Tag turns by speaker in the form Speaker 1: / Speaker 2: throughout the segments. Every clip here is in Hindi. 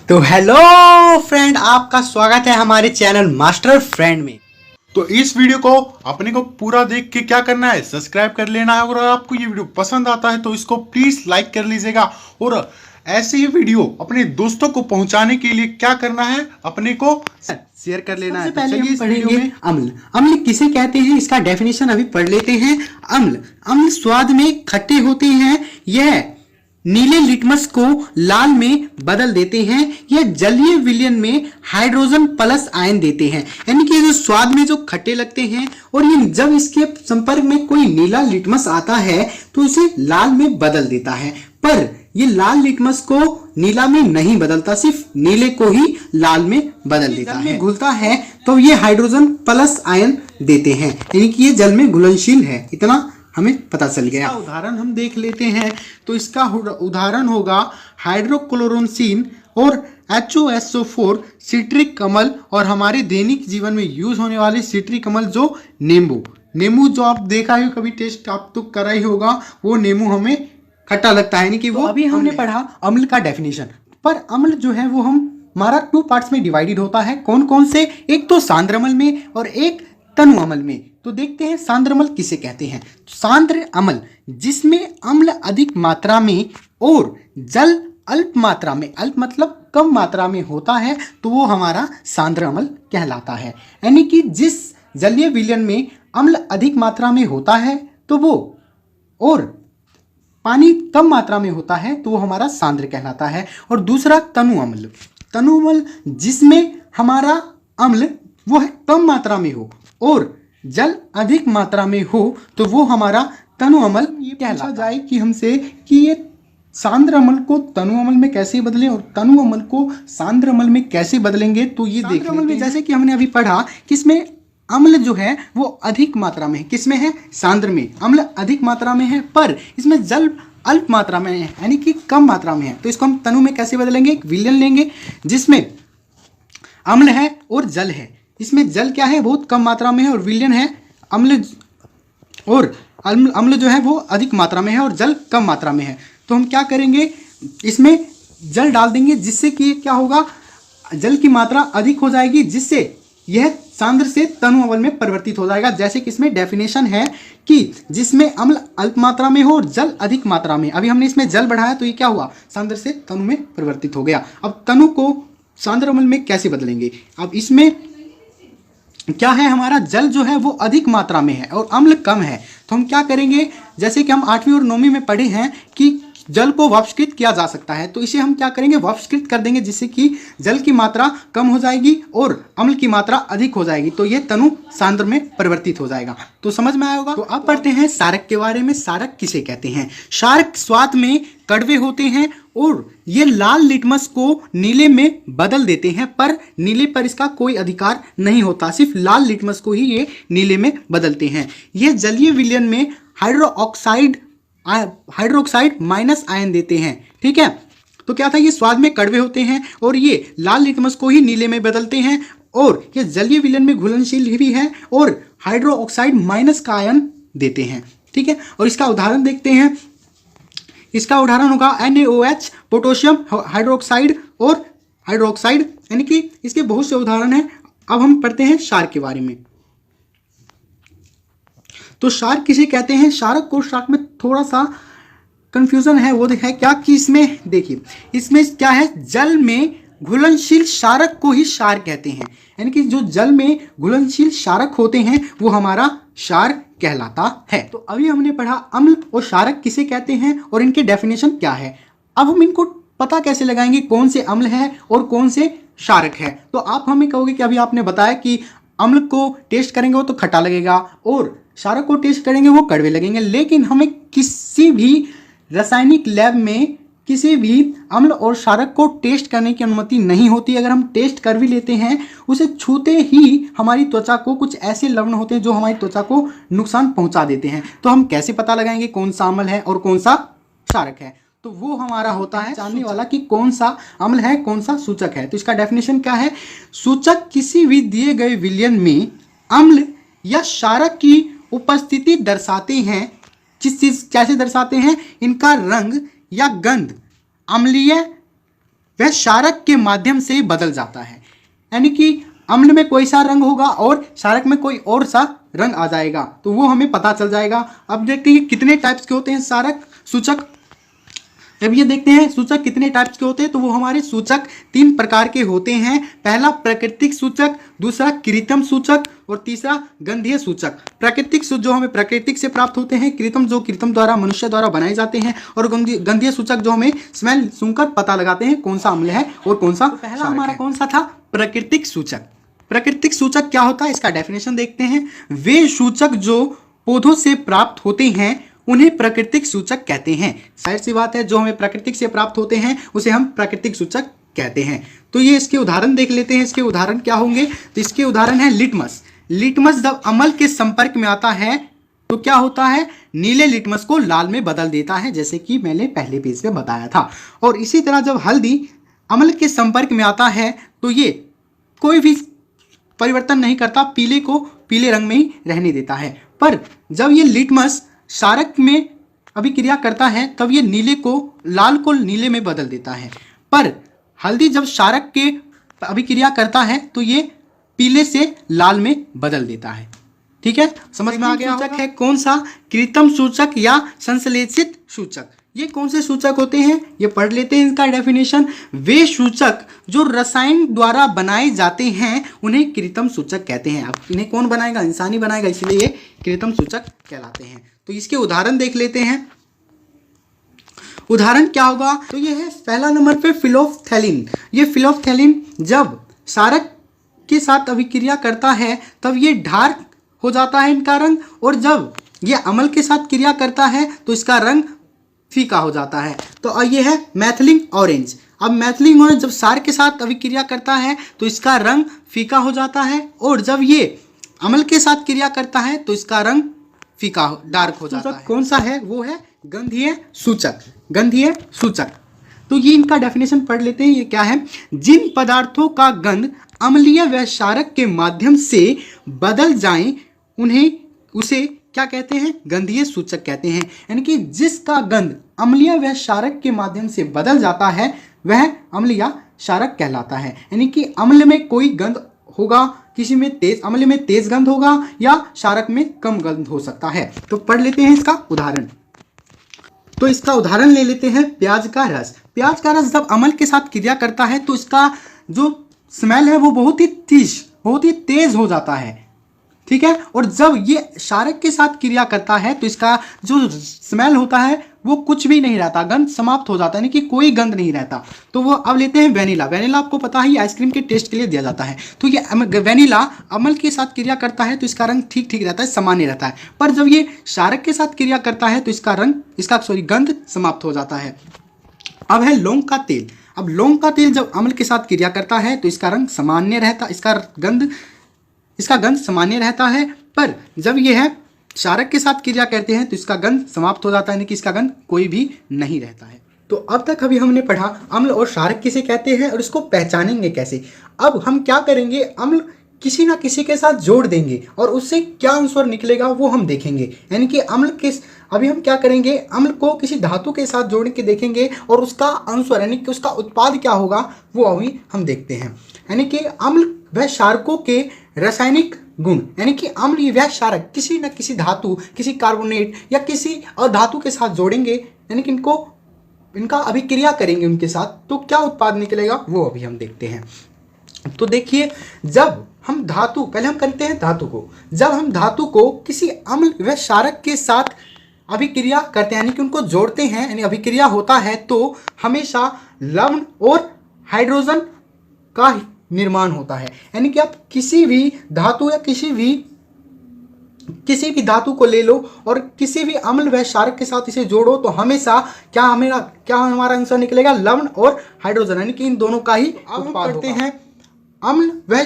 Speaker 1: तो हेलो फ्रेंड, आपका स्वागत है हमारे चैनल मास्टर फ्रेंड में।
Speaker 2: तो इस वीडियो को अपने को पूरा देख के क्या करना है, सब्सक्राइब कर लेना है। और अगर आपको ये वीडियो पसंद आता है तो इसको प्लीज लाइक कर लीजिएगा। और ऐसे ही वीडियो अपने दोस्तों को पहुंचाने के लिए क्या करना है, अपने को शेयर कर लेना है।
Speaker 1: सबसे पहले हम पढ़ेंगे अम्ल। अम्ल किसे कहते हैं, इसका डेफिनेशन अभी पढ़ लेते हैं। अम्ल स्वाद में खट्टे होते हैं। यह नीले लिटमस को लाल में बदल देते हैं। यह जलीय विलयन में हाइड्रोजन प्लस आयन देते हैं, यानी कि जो स्वाद में जो खट्टे लगते हैं और ये जब इसके संपर्क में कोई नीला लिटमस आता है तो उसे लाल में बदल देता है। पर ये लाल लिटमस को नीला में नहीं बदलता, सिर्फ नीले को ही लाल में बदल देता है। घुलता है तो ये हाइड्रोजन प्लस आयन देते हैं, यानी कि ये जल में घुलनशील है। इतना हमें पता चल गया। उदाहरण हम देख लेते हैं। तो इसका उदाहरण होगा हाइड्रोक्लोरोसिन और HOSO4 सिट्रिक अम्ल, और हमारे दैनिक जीवन में यूज होने वाले सिट्रिक अम्ल जो नींबू जो आप देखा है कभी, टेस्ट आप तो करा ही होगा, वो नींबू हमें खट्टा लगता है, यानी कि वो अभी हमने पढ़ा अम्ल का डेफिनेशन। पर अम्ल जो है वो हमारा 2 पार्ट्स में डिवाइडेड होता है। कौन कौन से? एक तो सांद्र अम्ल में और एक तनु अम्ल में। तो देखते हैं सांद्र अम्ल किसे कहते हैं। सांद्र अम्ल जिसमें अम्ल अधिक मात्रा में और जल अल्प मात्रा में, अल्प मतलब कम मात्रा में होता है, तो वो हमारा सांद्र अम्ल कहलाता है। यानी कि जिस जलीय विलयन में अम्ल अधिक मात्रा में होता है तो वो, और पानी कम मात्रा में होता है तो वो हमारा सांद्र कहलाता है। और दूसरा तनु अम्ल जिसमें हमारा अम्ल वो है कम मात्रा में हो और जल अधिक मात्रा में हो तो वो हमारा तनु अम्ल। ये पूछा जाए कि हमसे कि ये सांद्र अम्ल को तनु अम्ल में कैसे बदलें और तनु अम्ल को सांद्र अम्ल में कैसे बदलेंगे, तो ये देख लेते हैं। जैसे कि हमने अभी पढ़ा कि इसमें अम्ल जो है वो अधिक मात्रा में है। किसमें है? सांद्र में अम्ल अधिक मात्रा में है, पर इसमें जल अल्प मात्रा में है, यानी कि कम मात्रा में है। तो इसको हम तनु में कैसे बदलेंगे? एक विलयन लेंगे जिसमें अम्ल है और जल है। इसमें जल क्या है? बहुत कम मात्रा में है, और विलयन है अम्ल, और अम्ल जो है वो अधिक मात्रा में है और जल कम मात्रा में है। तो हम क्या करेंगे, इसमें जल डाल देंगे, जिससे कि क्या होगा, जल की मात्रा अधिक हो जाएगी, जिससे यह सांद्र से तनु अम्ल में परिवर्तित हो जाएगा। जैसे कि इसमें डेफिनेशन है कि जिसमें अम्ल अल्प मात्रा में हो और जल अधिक मात्रा में। अभी हमने इसमें जल बढ़ाया तो ये क्या हुआ, सांद्र से तनु में परिवर्तित हो गया। अब तनु को सांद्र अम्ल में कैसे बदलेंगे? अब इसमें क्या है, हमारा जल जो है वो अधिक मात्रा में है और अम्ल कम है। तो हम क्या करेंगे, जैसे कि हम 8वीं और 9वीं में पढ़े हैं कि जल को वाष्पीकृत किया जा सकता है, तो इसे हम क्या करेंगे, वाष्पीकृत कर देंगे, जिससे कि जल की मात्रा कम हो जाएगी और अम्ल की मात्रा अधिक हो जाएगी। तो ये तनु सांद्र में परिवर्तित हो जाएगा। तो समझ में आया होगा। तो अब पढ़ते हैं क्षारक के बारे में। क्षारक किसे कहते हैं? क्षारक स्वाद में कड़वे होते हैं और ये लाल लिटमस को नीले में बदल देते हैं, पर नीले पर इसका कोई अधिकार नहीं होता, सिर्फ लाल लिटमस को ही ये नीले में बदलते हैं। ये जलीय विलयन में हाइड्रोक्साइड माइनस आयन देते हैं। ठीक है, तो क्या था, ये स्वाद में कड़वे होते हैं और ये लाल लिटमस को ही नीले में बदलते हैं, और ये जलीय विलयन में घुलनशील भी है और हाइड्रोक्साइड माइनस का आयन देते हैं। ठीक है, और इसका उदाहरण देखते हैं। इसका उदाहरण होगा NaOH, पोटेशियम हाइड्रोक्साइड और हाइड्रोक्साइड, यानी कि इसके बहुत से उदाहरण हैं। अब हम पढ़ते हैं क्षार के बारे में। तो क्षार किसे कहते हैं? क्षारक को क्षारक में थोड़ा सा कंफ्यूजन है, वो है क्या कि इसमें देखिए, इसमें क्या है, जल में घुलनशील क्षारक को ही क्षार कहते हैं, यानी कि जो जल में घुलनशील क्षारक होते हैं वो हमारा क्षार कहलाता है। तो अभी हमने पढ़ा अम्ल और क्षारक किसे कहते हैं और इनके डेफिनेशन क्या है। अब हम इनको पता कैसे लगाएंगे कौन से अम्ल है और कौन से क्षारक है। तो आप हमें कहोगे कि अभी आपने बताया कि अम्ल को टेस्ट करेंगे वो तो खट्टा लगेगा और क्षारक को टेस्ट करेंगे वो कड़वे लगेंगे, लेकिन हमें किसी भी रासायनिक लैब में किसी भी अम्ल और क्षारक को टेस्ट करने की अनुमति नहीं होती। अगर हम टेस्ट कर भी लेते हैं, उसे छूते ही हमारी त्वचा को कुछ ऐसे लवण होते हैं जो हमारी त्वचा को नुकसान पहुंचा देते हैं। तो हम कैसे पता लगाएंगे कौन सा अम्ल है और कौन सा क्षारक है? तो वो हमारा होता है जानने वाला कि कौन सा अम्ल है, कौन सा सूचक है। तो इसका डेफिनेशन क्या है? सूचक किसी भी दिए गए विलयन में अम्ल या क्षारक की उपस्थिति दर्शाते हैं। किस चीज कैसे दर्शाते हैं? इनका रंग या गंध अम्लीय वह क्षारक के माध्यम से बदल जाता है। यानी कि अम्ल में कोई सा रंग होगा और क्षारक में कोई और सा रंग आ जाएगा, तो वो हमें पता चल जाएगा। अब देखते हैं कितने टाइप्स के होते हैं क्षारक सूचक। अब ये देखते हैं सूचक कितने टाइप्स के होते हैं, तो वो हमारे सूचक 3 प्रकार के होते हैं। पहला प्राकृतिक सूचक, दूसरा कृत्रिम सूचक और तीसरा गंधीय सूचक। प्राकृतिक जो हमें प्राकृतिक से प्राप्त होते हैं, कृत्रिम जो कृत्रिम द्वारा मनुष्य द्वारा बनाए जाते हैं, और गंधीय सूचक जो हमें स्मेल सुनकर पता लगाते हैं कौन सा अम्ल है और कौन सा। पहला हमारा कौन सा था? प्राकृतिक सूचक। प्राकृतिक सूचक क्या होता है, इसका डेफिनेशन देखते हैं। वे सूचक जो पौधों से प्राप्त होते हैं उन्हें प्राकृतिक सूचक कहते हैं। जाहिर सी बात है, जो हमें प्राकृतिक से प्राप्त होते हैं उसे हम प्राकृतिक सूचक कहते हैं। तो ये इसके उदाहरण देख लेते हैं। इसके उदाहरण क्या होंगे, तो इसके उदाहरण है लिटमस। लिटमस जब अम्ल के संपर्क में आता है तो क्या होता है, नीले लिटमस को लाल में बदल देता है, जैसे कि मैंने पहले पेज पे बताया था। और इसी तरह जब हल्दी अम्ल के संपर्क में आता है तो ये कोई भी परिवर्तन नहीं करता, पीले को पीले रंग में ही रहने देता है। पर जब ये लिटमस क्षारक में अभिक्रिया करता है तब ये लाल को नीले में बदल देता है। पर हल्दी जब क्षारक के अभिक्रिया करता है तो ये पीले से लाल में बदल देता है। ठीक है, समझ में आ गया। सूचक है कौन सा, कृत्रिम सूचक या संश्लेषित सूचक। ये कौन से सूचक होते हैं, ये पढ़ लेते हैं इनका डेफिनेशन। वे सूचक जो रसायन द्वारा बनाए जाते हैं उन्हें कृत्रिम सूचक कहते हैं। अब इन्हें कौन बनाएगा, इंसान ही बनाएगा, इसलिए ये कृत्रिम सूचक कहलाते हैं। तो इसके उदाहरण देख लेते हैं। उदाहरण क्या होगा, तो ये है पहला नंबर पे फिलोफ्थैलिन। ये फिलोफ्थैलिन जब क्षारक के साथ अभिक्रिया करता है तब ये डार्क हो जाता है इनका रंग, और जब ये अम्ल के साथ क्रिया करता है तो इसका रंग फीका हो जाता है। तो ये है मैथिलीन ऑरेंज। अब मैथिलीन ऑरेंज जब क्षार के साथ अभिक्रिया करता है तो इसका रंग फीका हो जाता है, और जब ये अम्ल के साथ क्रिया करता है तो इसका रंग फीका डार्क हो जाता है। कौन सा है, वो है गंधीय सूचक। गंधीय सूचक, तो ये इनका डेफिनेशन पढ़ लेते हैं। ये क्या है, जिन पदार्थों का गंध अम्लीय व क्षारक के माध्यम से बदल जाए उसे क्या कहते हैं, गंधीय सूचक कहते हैं। यानी कि जिसका गंध अम्लीय व क्षारक के माध्यम से बदल जाता है वह अम्ल या क्षारक कहलाता है। यानी कि अम्ल में कोई गंध होगा, किसी में तेज, अम्ल में तेज गंध होगा या क्षारक में कम गंध हो सकता है। तो पढ़ लेते हैं इसका उदाहरण। तो इसका उदाहरण ले लेते हैं प्याज का रस। प्याज का रस जब अम्ल के साथ क्रिया करता है तो इसका जो स्मेल है वो बहुत ही तेज हो जाता है। ठीक है, और जब ये क्षारक के साथ क्रिया करता है तो इसका जो स्मेल होता है वो कुछ भी नहीं रहता, गंध समाप्त हो जाता है, यानी कि कोई गंध नहीं रहता। तो वो अब लेते हैं वेनिला। वेनिला आपको पता ही आइसक्रीम के टेस्ट के लिए दिया जाता है। तो ये वेनिला अम्ल के साथ क्रिया करता है तो इसका रंग ठीक ठीक रहता है, सामान्य रहता है। पर जब ये क्षारक के साथ क्रिया करता है तो इसका गंध समाप्त हो जाता है। अब है लौंग का तेल। अब लौंग का तेल जब अम्ल के साथ क्रिया करता है तो इसका रंग सामान्य रहता, इसका गंध सामान्य रहता है। पर जब यह है क्षारक के साथ क्रिया करते हैं तो इसका गंध समाप्त हो जाता है, यानी कि इसका गंध कोई भी नहीं रहता है। तो अब तक अभी हमने पढ़ा अम्ल और क्षारक किसे कहते हैं और इसको पहचानेंगे कैसे। अब हम क्या करेंगे, अम्ल किसी ना किसी के साथ जोड़ देंगे और उससे क्या अनुस्वर निकलेगा वो हम देखेंगे। यानी कि अभी हम क्या करेंगे, अम्ल को किसी धातु के साथ जोड़ के देखेंगे और उसका अनुस्वर यानी कि उसका उत्पाद क्या होगा वो अभी हम देखते हैं। यानी कि अम्ल व क्षारकों के रासायनिक गुण, यानी कि अम्ल व क्षारक किसी न किसी धातु, किसी कार्बोनेट या किसी अधातु के साथ जोड़ेंगे, यानी कि इनका अभिक्रिया करेंगे उनके साथ, तो क्या उत्पाद निकलेगा वो अभी हम देखते हैं। तो देखिए, जब हम पहले हम करते हैं धातु को। जब हम धातु को किसी अम्ल व क्षारक के साथ अभिक्रिया करते हैं, यानी कि उनको जोड़ते हैं, यानी अभिक्रिया होता है, तो हमेशा लवण और हाइड्रोजन का निर्माण होता है। यानी कि आप किसी भी धातु या किसी भी धातु को ले लो और किसी भी अम्ल व क्षारक के साथ इसे जोड़ो तो हमेशा क्या हमारा आंसर निकलेगा, लवण और हाइड्रोजन, यानी कि इन दोनों का ही उत्पाद करते हैं। अम्ल व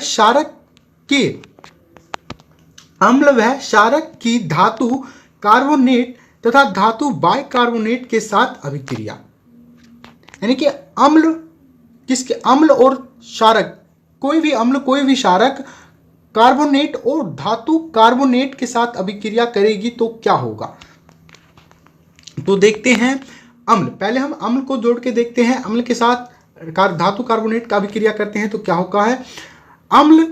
Speaker 1: क्षारक की धातु कार्बोनेट तथा धातु बाइकार्बोनेट के साथ अभिक्रिया, यानी कि अम्ल और क्षारक, कोई भी अम्ल कोई भी क्षारक कार्बोनेट और धातु कार्बोनेट के साथ अभिक्रिया करेगी तो क्या होगा। तो देखते हैं अम्ल, पहले हम अम्ल को जोड़ के देखते हैं। अम्ल के साथ धातु कार्बोनेट का अभिक्रिया करते हैं तो क्या होगा है, अम्ल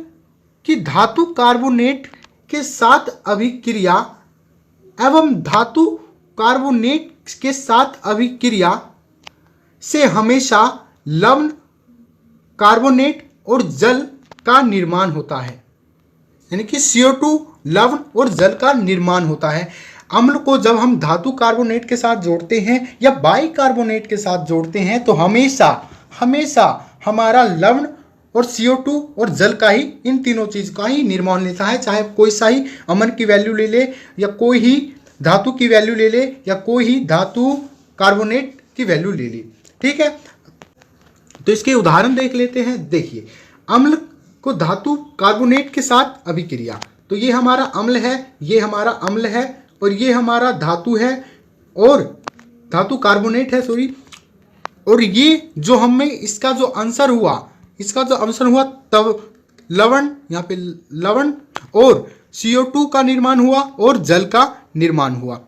Speaker 1: की धातु कार्बोनेट के साथ अभिक्रिया एवं धातु कार्बोनेट के साथ अभिक्रिया से हमेशा लवण, कार्बोनेट और जल का निर्माण होता है। यानी कि CO2, लवण और जल का निर्माण होता है। अम्ल को जब हम धातु कार्बोनेट के साथ जोड़ते हैं या बाइकार्बोनेट के साथ जोड़ते हैं तो हमेशा हमारा लवण और CO2 और जल का ही, इन तीनों चीज का ही निर्माण लेता है। चाहे कोई सा ही अमन की वैल्यू ले ले या कोई ही धातु की वैल्यू ले ले या कोई ही धातु कार्बोनेट की वैल्यू ले ले। ठीक है, तो इसके उदाहरण देख लेते हैं। देखिए, अम्ल को धातु कार्बोनेट के साथ अभिक्रिया, तो ये हमारा अम्ल है, ये हमारा अम्ल है और ये हमारा धातु है और धातु कार्बोनेट है, सॉरी। और ये जो हमें इसका जो आंसर हुआ तब लवण, यहाँ पे लवण और CO2 का निर्माण हुआ और जल का निर्माण हुआ,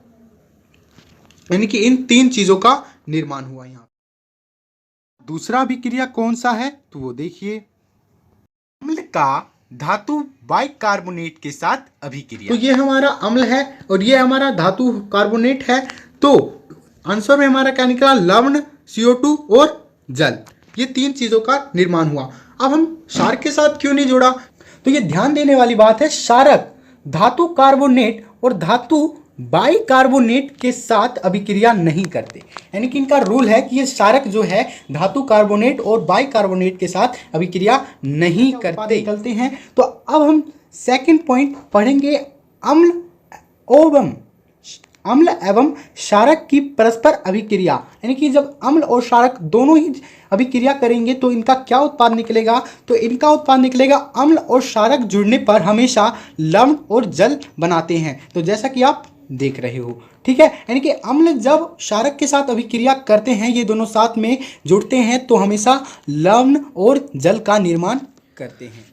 Speaker 1: यानी कि इन तीन चीजों का निर्माण हुआ। यहाँ दूसरा अभिक्रिया कौन सा है तो वो देखिए, अम्ल का धातु बाइकार्बोनेट के साथ अभिक्रिया। तो ये हमारा अम्ल है और ये हमारा धातु कार्बोनेट है। तो आंसर में हमारा क्या निकला, लवण, CO2 और जल, ये तीन चीजों का निर्माण हुआ। अब हम क्षारक के साथ क्यों नहीं जोड़ा, तो ये ध्यान देने वाली बात है। क्षारक धातु कार्बोनेट और धातु बाइकार्बोनेट के साथ अभिक्रिया नहीं करते, यानी कि इनका रूल है कि ये क्षारक जो है धातु कार्बोनेट और बाइकार्बोनेट के साथ अभिक्रिया नहीं करते। चलते हैं तो अब हम सेकंड पॉइंट पढ़ेंगे, अम्ल एवं क्षारक की परस्पर अभिक्रिया। यानी कि जब अम्ल और क्षारक दोनों ही अभिक्रिया करेंगे तो इनका क्या उत्पाद निकलेगा, तो इनका उत्पाद निकलेगा अम्ल और क्षारक जुड़ने पर हमेशा लवण और जल बनाते हैं। तो जैसा कि आप देख रहे हो, ठीक है, यानी कि अम्ल जब क्षारक के साथ अभिक्रिया करते हैं, ये दोनों साथ में जुड़ते हैं तो हमेशा लवण और जल का निर्माण करते हैं।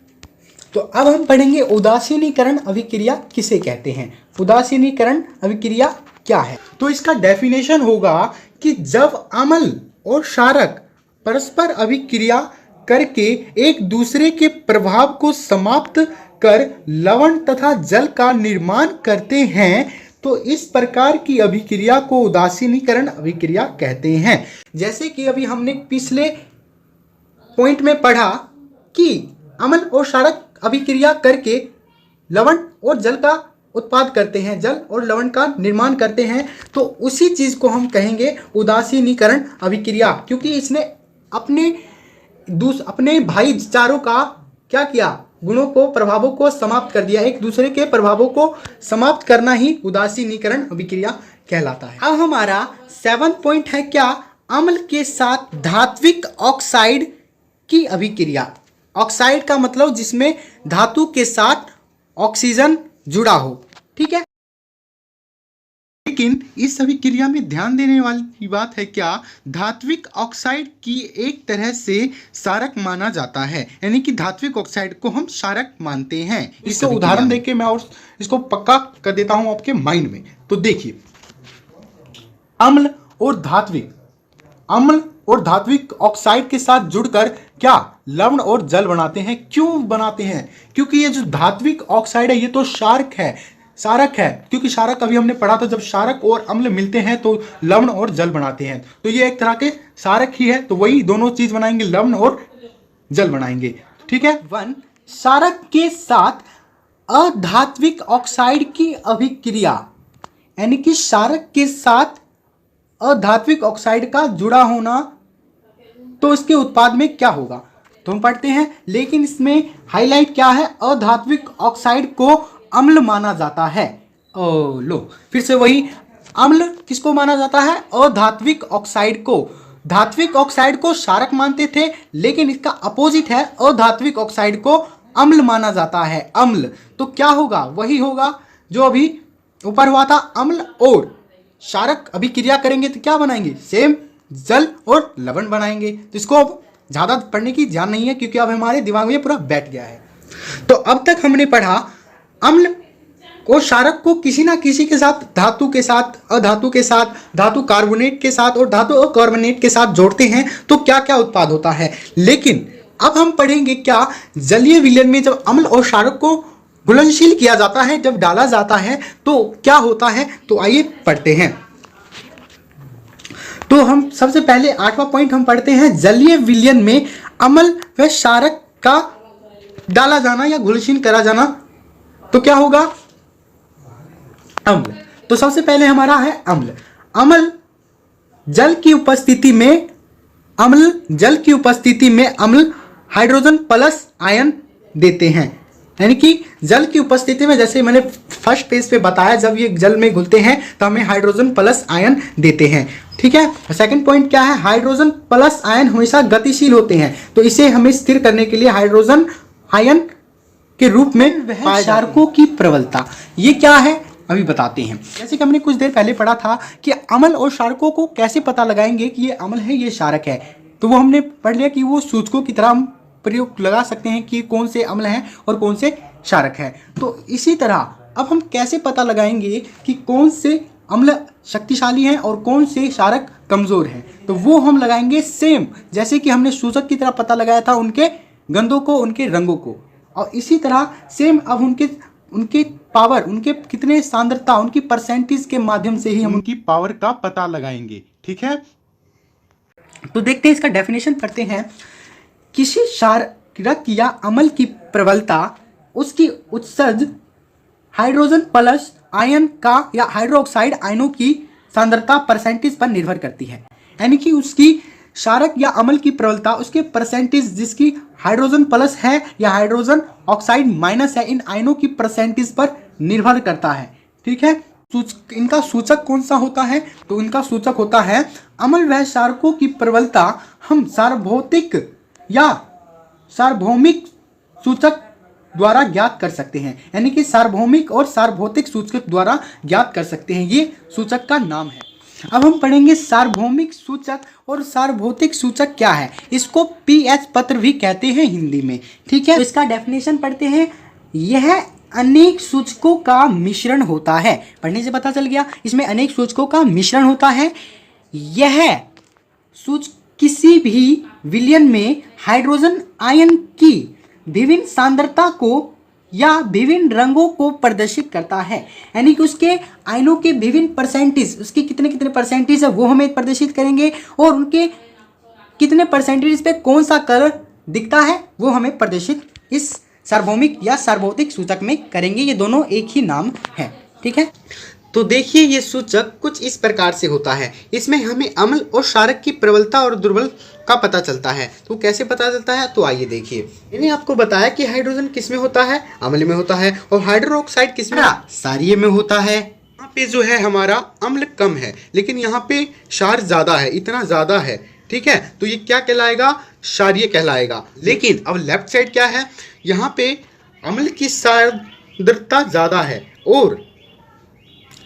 Speaker 1: तो अब हम पढ़ेंगे उदासीनीकरण अभिक्रिया किसे कहते हैं। उदासीनीकरण अभिक्रिया क्या है, तो इसका डेफिनेशन होगा कि जब अम्ल और क्षारक परस्पर अभिक्रिया करके एक दूसरे के प्रभाव को समाप्त कर लवण तथा जल का निर्माण करते हैं तो इस प्रकार की अभिक्रिया को उदासीनीकरण अभिक्रिया कहते हैं। जैसे कि अभी हमने पिछले पॉइंट में पढ़ा कि अम्ल और क्षारक अभिक्रिया करके लवण और जल का उत्पाद करते हैं, जल और लवण का निर्माण करते हैं, तो उसी चीज को हम कहेंगे उदासीनीकरण अभिक्रिया, क्योंकि इसने अपने भाईचारों का क्या किया, गुणों को, प्रभावों को समाप्त कर दिया। एक दूसरे के प्रभावों को समाप्त करना ही उदासीनीकरण अभिक्रिया कहलाता है। अब हमारा 7 पॉइंट है क्या, अम्ल के साथ धात्विक ऑक्साइड की अभिक्रिया। ऑक्साइड का मतलब जिसमें धातु के साथ ऑक्सीजन जुड़ा हो, ठीक है। लेकिन इस अभिक्रिया में ध्यान देने वाली बात है क्या, धात्विक ऑक्साइड की एक तरह से क्षारक माना जाता है, यानी कि धात्विक ऑक्साइड को हम क्षारक मानते हैं। इसका उदाहरण देके मैं और इसको पक्का कर देता हूं आपके माइंड में। तो देखिए, अम्ल और धात्विक ऑक्साइड के साथ जुड़कर क्या लवण और जल बनाते हैं। क्यों बनाते हैं, क्योंकि ये जो धात्विक ऑक्साइड है ये तो क्षारक है, क्योंकि क्षारक अभी हमने पढ़ा था, जब क्षारक और अम्ल मिलते हैं तो लवण और जल बनाते हैं, तो ये एक तरह के क्षारक ही है, तो वही दोनों चीज बनाएंगे, लवण और जल बनाएंगे, ठीक है। क्षारक के साथ अधात्विक ऑक्साइड की अभिक्रिया, यानी कि क्षारक के साथ अधात्विक ऑक्साइड का जुड़ा होना, तो इसके उत्पाद में क्या होगा तो हम पढ़ते हैं। लेकिन इसमें हाईलाइट क्या है, अधात्विक ऑक्साइड को अम्ल माना जाता है। लो फिर से वही, अम्ल किसको माना जाता है, अधात्विक ऑक्साइड को। धात्विक ऑक्साइड को क्षारक मानते थे, लेकिन इसका अपोजिट है, अधात्विक ऑक्साइड को अम्ल माना जाता है। अम्ल तो क्या होगा, वही होगा जो अभी ऊपर हुआ था, अम्ल और क्षारक अभिक्रिया करेंगे तो क्या बनाएंगे, सेम जल और लवण बनाएंगे। तो इसको अब ज्यादा पढ़ने की ध्यान नहीं है, क्योंकि अब हमारे दिमाग में पूरा बैठ गया है। तो अब तक हमने पढ़ा अम्ल और क्षारक को किसी ना किसी के साथ, धातु के साथ, अधातु के साथ, धातु कार्बोनेट के साथ और धातु अकार्बोनेट के साथ जोड़ते हैं तो क्या क्या उत्पाद होता है। लेकिन अब हम पढ़ेंगे क्या जलीय विलयन में जब अम्ल और क्षारक को घुलनशील किया जाता है, जब डाला जाता है तो क्या होता है। तो आइए पढ़ते हैं। तो हम सबसे पहले 8वां पॉइंट हम पढ़ते हैं, जलीय विलयन में अम्ल व क्षारक का डाला जाना या घुलनशील करा जाना। तो क्या होगा, अम्ल। तो सबसे पहले हमारा है अम्ल। अम्ल जल की उपस्थिति में, अम्ल हाइड्रोजन प्लस आयन देते हैं। यानी कि जल की उपस्थिति में, जैसे मैंने फर्स्ट पेज पे बताया, जब ये जल में घुलते हैं तो हमें हाइड्रोजन प्लस आयन देते हैं। ठीक है। सेकंड पॉइंट क्या है, हाइड्रोजन प्लस आयन हमेशा गतिशील होते हैं, तो इसे हमें स्थिर करने के लिए हाइड्रोजन आयन के रूप में क्षारकों की प्रबलता, ये क्या है अभी बताते हैं। जैसे कि हमने कुछ देर पहले पढ़ा था कि अम्ल और क्षारकों को कैसे पता लगाएंगे कि ये अम्ल है ये क्षारक है, तो वो हमने पढ़ लिया कि वो सूचकों की तरह हम प्रयोग लगा सकते हैं कि कौन से अम्ल हैं और कौन से क्षारक है। तो इसी तरह अब हम कैसे पता लगाएंगे कि कौन से अम्ल शक्तिशाली हैं और कौन से क्षारक कमजोर हैं, तो वो हम लगाएंगे सेम जैसे कि हमने सूचक की तरह पता लगाया था उनके गंधों को, उनके रंगों को। और इसी तरह सेम अब उनके पावर, उनके कितने सांद्रता, उनकी परसेंटेज के माध्यम से ही हम
Speaker 2: उनकी पावर का पता लगाएंगे। ठीक है।
Speaker 1: तो देखते हैं, इसका डेफिनेशन पढ़ते हैं। किसी क्षारक या अम्ल की प्रबलता उसकी उत्सर्ज हाइड्रोजन प्लस आयन का या हाइड्रोक्साइड आयनों की सांद्रता परसेंटेज पर निर्भर करती है। यानी कि उसकी क्षारक या अम्ल की प्रबलता उसके परसेंटेज, जिसकी हाइड्रोजन प्लस है या हाइड्रोजन ऑक्साइड माइनस है, इन आयनों की परसेंटेज पर निर्भर करता है। ठीक है। इनका सूचक कौन सा होता है, तो इनका सूचक होता है अम्ल व क्षारकों की प्रबलता हम सार्वभौतिक या सार्वभौमिक सूचक द्वारा ज्ञात कर सकते हैं। यानी कि सार्वभौमिक और सार्वभौतिक सूचक द्वारा ज्ञात कर सकते हैं, ये सूचक का नाम है। अब हम पढ़ेंगे सार्वभौमिक सूचक और सार्वभौतिक सूचक क्या है। इसको पीएच पत्र भी कहते हैं हिंदी में। ठीक है। तो इसका डेफिनेशन पढ़ते हैं। यह अनेक सूचकों का मिश्रण होता है। पढ़ने से पता चल गया, इसमें अनेक सूचकों का मिश्रण होता है। यह सूचक किसी भी विलयन में हाइड्रोजन आयन की विभिन्न सांद्रता को या विभिन्न रंगों को प्रदर्शित करता है। यानी कि उसके आयनों के विभिन्न परसेंटेज, उसके कितने कितने परसेंटेज है वो हमें प्रदर्शित करेंगे, और उनके कितने परसेंटेज पे कौन सा कलर दिखता है वो हमें प्रदर्शित इस सार्वभौमिक या सार्वभौतिक सूचक में करेंगे। ये दोनों एक ही नाम है। ठीक है। तो देखिए, ये सूचक कुछ इस प्रकार से होता है। इसमें हमें अम्ल और क्षारक की प्रबलता और दुर्बल का पता चलता है। तो कैसे पता चलता है, तो आइए देखिए। मैंने आपको बताया कि हाइड्रोजन किस में होता है, अम्ल में होता है, और हाइड्रोक्साइड किस में, क्षारीय में होता है। यहाँ पे जो है हमारा अम्ल कम है, लेकिन यहाँ पे क्षार ज्यादा है, इतना ज्यादा है। ठीक है। तो ये क्या कहलाएगा, क्षारीय कहलाएगा। लेकिन अब लेफ्ट साइड क्या है, यहाँ पे अम्ल की सांद्रता ज्यादा है और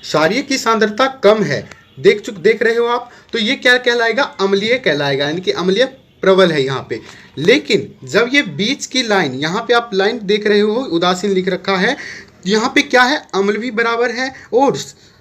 Speaker 1: क्षारीय की सांद्रता कम है। देख रहे हो आप, तो ये क्या कहलाएगा, अम्लीय कहलाएगा। यानी कि अम्लीय प्रबल है यहाँ पे। लेकिन जब ये बीच की लाइन, यहाँ पे आप लाइन देख रहे हो उदासीन लिख रखा है, यहाँ पे क्या है, अम्ल भी बराबर है और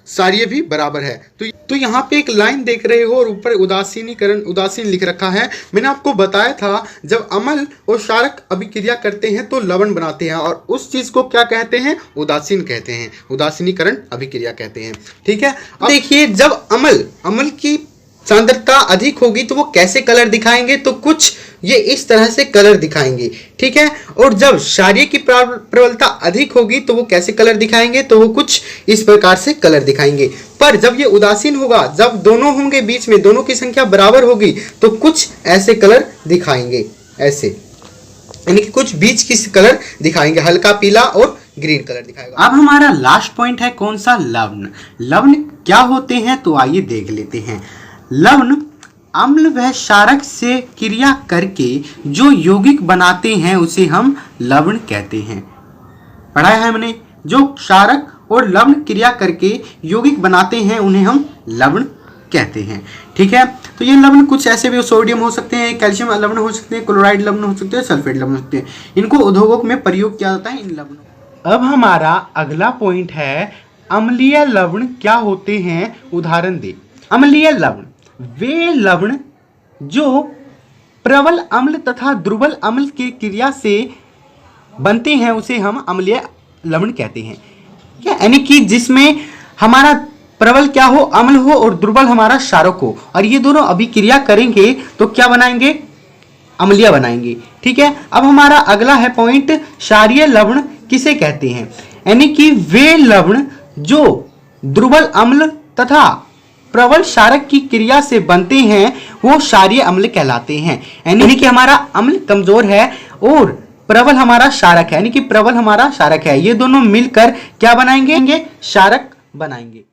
Speaker 1: क्षारीय भी बराबर है। तो यहाँ पे एक लाइन देख रहे हो और ऊपर उदासीन लिख रखा है। मैंने आपको बताया था जब अम्ल और क्षारक अभिक्रिया करते हैं तो लवण बनाते हैं, और उस चीज को क्या कहते हैं, उदासीन कहते हैं, उदासीनीकरण अभिक्रिया कहते हैं। ठीक है। अब देखिए, जब अम्ल की सांद्रता अधिक होगी तो वो कैसे कलर दिखाएंगे, तो कुछ ये इस तरह से कलर दिखाएंगे। ठीक है। और जब क्षारीय की प्रबलता अधिक होगी तो वो कैसे कलर दिखाएंगे, तो वो कुछ इस प्रकार से कलर दिखाएंगे। पर जब ये उदासीन होगा, जब दोनों होंगे बीच में, दोनों की संख्या बराबर होगी, तो कुछ ऐसे कलर दिखाएंगे, ऐसे, यानी कि कुछ बीच की कलर दिखाएंगे, हल्का पीला और ग्रीन कलर दिखाएगा। अब हमारा लास्ट पॉइंट है कौन सा, लवण। लवण क्या होते हैं, तो आइए देख लेते हैं। लवण अम्ल व क्षारक से क्रिया करके जो यौगिक बनाते हैं उसे हम लवण कहते हैं। पढ़ाया है मैंने, जो क्षारक और लवण क्रिया करके यौगिक बनाते हैं उन्हें हम लवण कहते हैं। ठीक है। तो ये लवण कुछ ऐसे भी सोडियम हो सकते हैं, कैल्शियम लवण हो सकते हैं, क्लोराइड लवण हो सकते हैं, सल्फेट लवण हो सकते हैं। इनको उद्योगों में प्रयोग किया जाता है इन लवणों। अब हमारा अगला पॉइंट है अम्लीय लवण क्या होते हैं, उदाहरण दे। अम्लीय लवण वे लवण जो प्रबल अम्ल तथा दुर्बल अम्ल की क्रिया से बनते हैं उसे हम अम्लीय लवण कहते हैं। क्या यानी कि जिसमें हमारा प्रबल क्या हो, अम्ल हो, और दुर्बल हमारा क्षारक हो, और ये दोनों अभिक्रिया करेंगे तो क्या बनाएंगे, अम्लीय बनाएंगे। ठीक है। अब हमारा अगला है पॉइंट क्षारीय लवण किसे कहते हैं, यानी कि वे लवण जो दुर्बल अम्ल तथा प्रबल क्षारक की क्रिया से बनते हैं वो क्षारीय अम्ल कहलाते हैं। यानी कि हमारा अम्ल कमजोर है और प्रबल हमारा क्षारक है, यानी कि प्रबल हमारा क्षारक है, ये दोनों मिलकर क्या बनाएंगे, क्षारक बनाएंगे।